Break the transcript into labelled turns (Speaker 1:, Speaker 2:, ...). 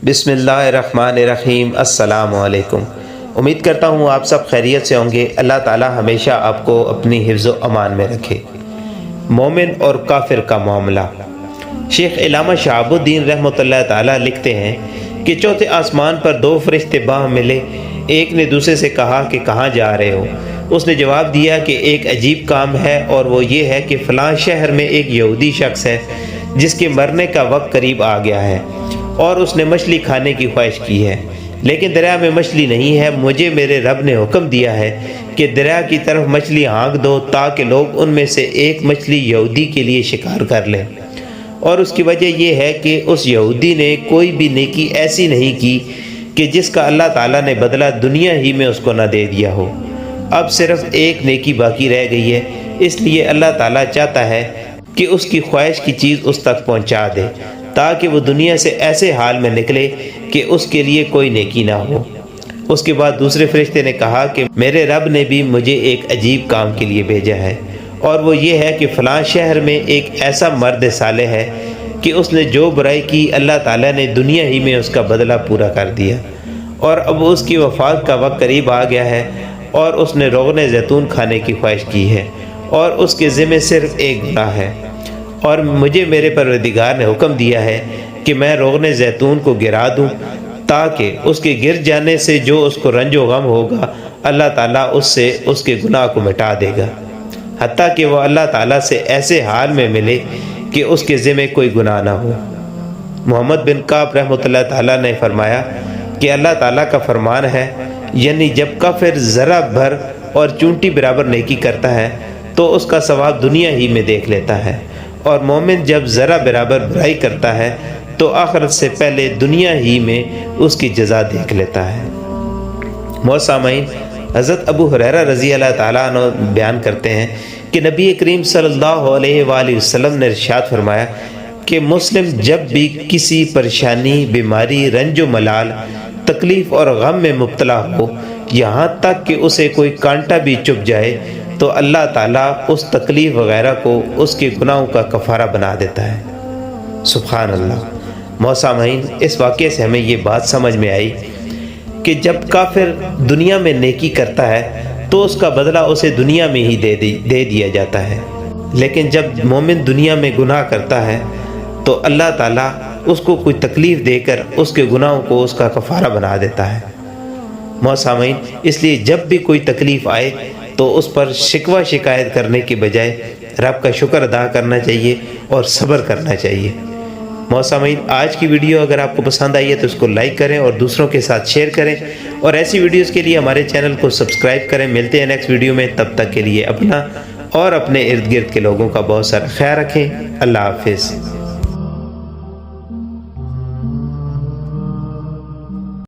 Speaker 1: बिस्मिल्लाहिर्रहमानिर्रहीम। अस्सलाम वालेकुम। उम्मीद करता हूँ आप सब खैरियत से होंगे। अल्लाह ताला हमेशा आपको अपनी हिफ्ज़ व अमान में रखे। मोमिन और काफिर का मामला। शेख इलामा शहाबुद्दीन रहमतुल्लाह ताला लिखते हैं कि चौथे आसमान पर दो फरिश्ते बाह मिले। एक ने दूसरे से कहा कि कहाँ जा रहे हो। उसने जवाब दिया कि एक अजीब काम है, और वो ये है कि फ़लाँ शहर में एक यहूदी शख्स है जिसके मरने का वक्त करीब आ गया है और उसने मछली खाने की ख्वाहिश की है, लेकिन दरिया में मछली नहीं है। मुझे मेरे रब ने हुक्म दिया है कि दरिया की तरफ मछली हाँक दो ताकि लोग उनमें से एक मछली यहूदी के लिए शिकार कर लें। और उसकी वजह यह है कि उस यहूदी ने कोई भी नेकी ऐसी नहीं की कि जिसका अल्लाह ताला ने बदला दुनिया ही में उसको न दे दिया हो। अब सिर्फ एक नेकी बाकी रह गई है, इसलिए अल्लाह ताला चाहता है कि उसकी ख्वाहिश की चीज़ उस तक पहुँचा दे ताकि वो दुनिया से ऐसे हाल में निकले कि उसके लिए कोई नेकी ना हो। उसके बाद दूसरे फरिश्ते ने कहा कि मेरे रब ने भी मुझे एक अजीब काम के लिए भेजा है, और वो ये है कि फ़लाँ शहर में एक ऐसा मर्द साले है कि उसने जो बुराई की अल्लाह ताला ने दुनिया ही में उसका बदला पूरा कर दिया, और अब उसकी वफ़ात का वक्त करीब आ गया है और उसने रोग़न ज़ैतून खाने की ख्वाहिश की है, और उसके ज़िम्मे सिर्फ़ एक गुनाह है। और मुझे मेरे परवरदिगार ने हुक्म दिया है कि मैं रोग़न ज़ैतून को गिरा दूं ताकि उसके गिर जाने से जो उसको रंजो गम होगा अल्लाह ताला उससे उसके गुनाह को मिटा देगा, हत्ता कि वह अल्लाह ताला से ऐसे हाल में मिले कि उसके ज़िम्मे कोई गुनाह ना हो। मोहम्मद बिन काब रहमतुल्लाह ताला ने फरमाया कि अल्लाह ताला का फरमान है, यानी जब काफिर ज़रा भर और चूंटी बराबर नेकी करता है तो उसका सवाब दुनिया ही में देख लेता है, और मोमिन जब ज़रा बराबर बुराई करता है तो आखिरत से पहले दुनिया ही में उसकी जज़ा देख लेता है। मोसामईन, हज़रत अबू हुरैरा रज़ी अल्लाह ताला अन्हु बयान करते हैं कि नबी करीम सल्लल्लाहु अलैहि वसल्लम ने इरशाद फरमाया कि मुस्लिम जब भी किसी परेशानी, बीमारी, रंजो मलाल, तकलीफ़ और गम में मुब्तला हो, यहाँ तक कि उसे कोई कांटा भी चुभ जाए, तो अल्लाह ताला उस तकलीफ़ वग़ैरह को उसके गुनाहों का कफ़ारा बना देता है। सुभान अल्लाह। मौसामईन, इस वाक़े से हमें ये बात समझ में आई कि जब काफिर दुनिया में नेकी करता है तो उसका बदला उसे दुनिया में ही दे दिया जाता है, लेकिन जब मोमिन दुनिया में गुनाह करता है तो अल्लाह ताला उसको कोई तकलीफ़ देकर उसके गुनाहों को उसका कफ़ारा बना देता है। मौसामईन, इसलिए जब भी कोई तकलीफ़ आए तो उस पर शिकवा शिकायत करने के बजाय रब का शुक्र अदा करना चाहिए और सब्र करना चाहिए। मौसामईन, आज की वीडियो अगर आपको पसंद आई है तो उसको लाइक करें और दूसरों के साथ शेयर करें, और ऐसी वीडियोस के लिए हमारे चैनल को सब्सक्राइब करें। मिलते हैं नेक्स्ट वीडियो में, तब तक के लिए अपना और अपने इर्द गिर्द के लोगों का बहुत सारा ख्याल रखें। अल्लाह हाफिज़।